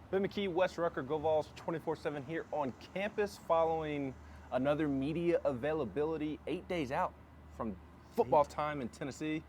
Ben McKee, West Rucker, Go Vols 24/7 here on campus following another media availability 8 days out from football time in Tennessee.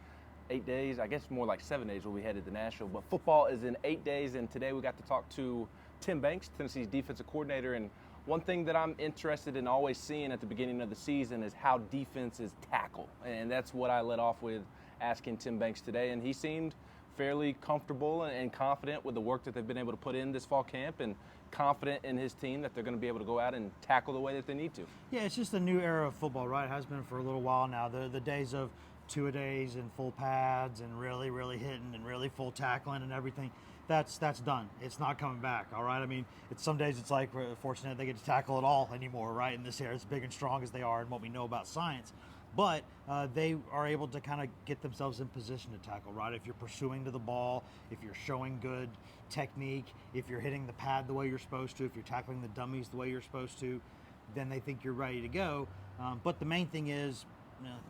8 days, I guess more like 7 days we'll be headed to Nashville, but football is in 8 days, and today we got to talk to Tim Banks, Tennessee's defensive coordinator. And one thing that I'm interested in always seeing at the beginning of the season is how defenses tackle, and that's what I led off with asking Tim Banks today, and he seemed fairly comfortable and confident with the work that they've been able to put in this fall camp, and confident in his team that they're going to be able to go out and tackle the way that they need to. Yeah, it's just a new era of football, right? It has been for a little while now. The days of two-a-days and full pads and really hitting and really full tackling and everything, that's done. It's not coming back, all right? I mean, some days it's like we're fortunate they get to tackle at all anymore, right? In this era, as big and strong as they are and what we know about science. But they are able to kind of get themselves in position to tackle, right? If you're pursuing to the ball, if you're showing good technique, if you're hitting the pad the way you're supposed to, if you're tackling the dummies the way you're supposed to, then they think you're ready to go. But the main thing is,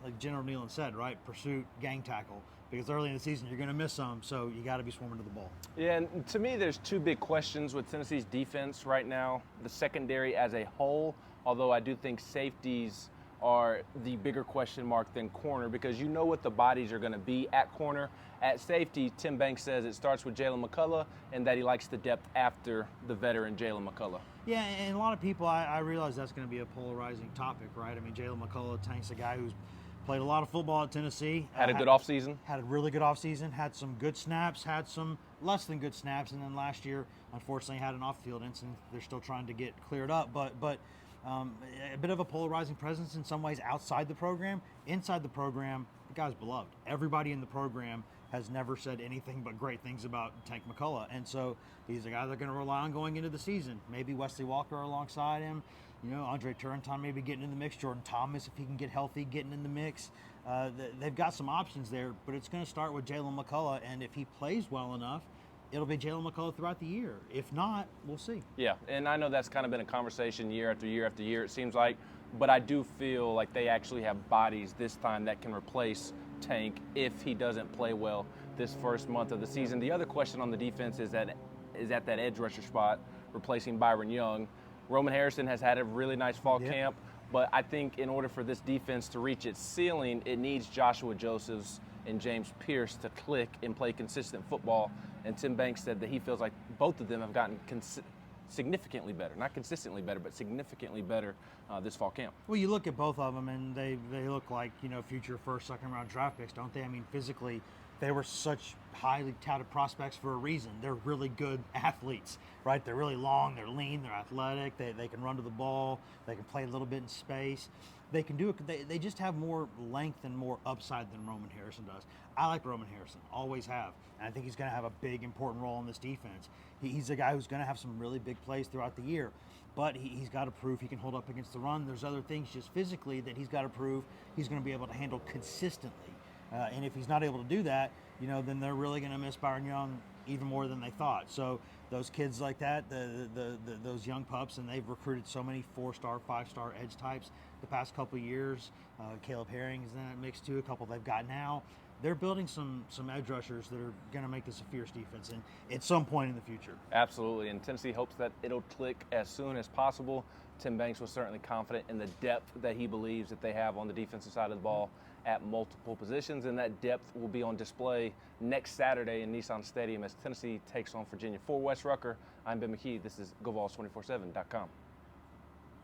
like General Nealon said, right? Pursuit, gang tackle. Because early in the season, you're going to miss some, so you got to be swarming to the ball. Yeah, and to me, there's two big questions with Tennessee's defense right now. The secondary as a whole, although I do think safeties are the bigger question mark than corner, because you know what the bodies are going to be at corner. At safety, Tim Banks says it starts with Jalen McCullough, and that he likes the depth after the veteran Jalen McCullough. Yeah, and a lot of people, I realize that's going to be a polarizing topic, right? I mean, Jalen McCullough, Tank's a guy who's played a lot of football at Tennessee. Had a good offseason. Had a really good offseason, had some good snaps, had some less than good snaps, and then last year, unfortunately, had an off-field incident. They're still trying to get cleared up, but a bit of a polarizing presence in some ways outside the program. Inside the program, the guy's beloved. Everybody in the program has never said anything but great things about Tank McCullough, and so he's a guy they're going to rely on going into the season. Maybe Wesley Walker alongside him, Andre Turrentine maybe getting in the mix, Jordan Thomas, if he can get healthy, getting in the mix. They've got some options there, but it's going to start with Jalen McCullough, and if he plays well enough, it'll be Jalen McCullough throughout the year. If not, we'll see. Yeah, and I know that's kind of been a conversation year after year after year, it seems like, but I do feel like they actually have bodies this time that can replace Tank if he doesn't play well this first month of the season. The other question on the defense is at that edge rusher spot, replacing Byron Young. Roman Harrison has had a really nice fall camp, but I think in order for this defense to reach its ceiling, it needs Joshua Josephs and James Pierce to click and play consistent football. And Tim Banks said that he feels like both of them have gotten significantly better, not consistently better, but significantly better this fall camp. Well, you look at both of them, and they look like future first, second round draft picks, don't they? I mean, physically, they were such highly touted prospects for a reason. They're really good athletes, right? They're really long, they're lean, they're athletic, they can run to the ball, they can play a little bit in space. They can do it. They just have more length and more upside than Roman Harrison does. I like Roman Harrison, always have, and I think he's going to have a big, important role in this defense. He's a guy who's going to have some really big plays throughout the year, but he's got to prove he can hold up against the run. There's other things just physically that he's got to prove he's going to be able to handle consistently. And if he's not able to do that, then they're really going to miss Byron Young even more than they thought. So those kids like that, those young pups, and they've recruited so many 4-star, 5-star edge types the past couple of years. Caleb Herring is in that mix too, a couple they've got now. They're building some edge rushers that are going to make this a fierce defense at some point in the future. Absolutely, and Tennessee hopes that it'll click as soon as possible. Tim Banks was certainly confident in the depth that he believes that they have on the defensive side of the ball at multiple positions, and that depth will be on display next Saturday in Nissan Stadium as Tennessee takes on Virginia. For West Rucker, I'm Ben McKee. This is GoVols247.com.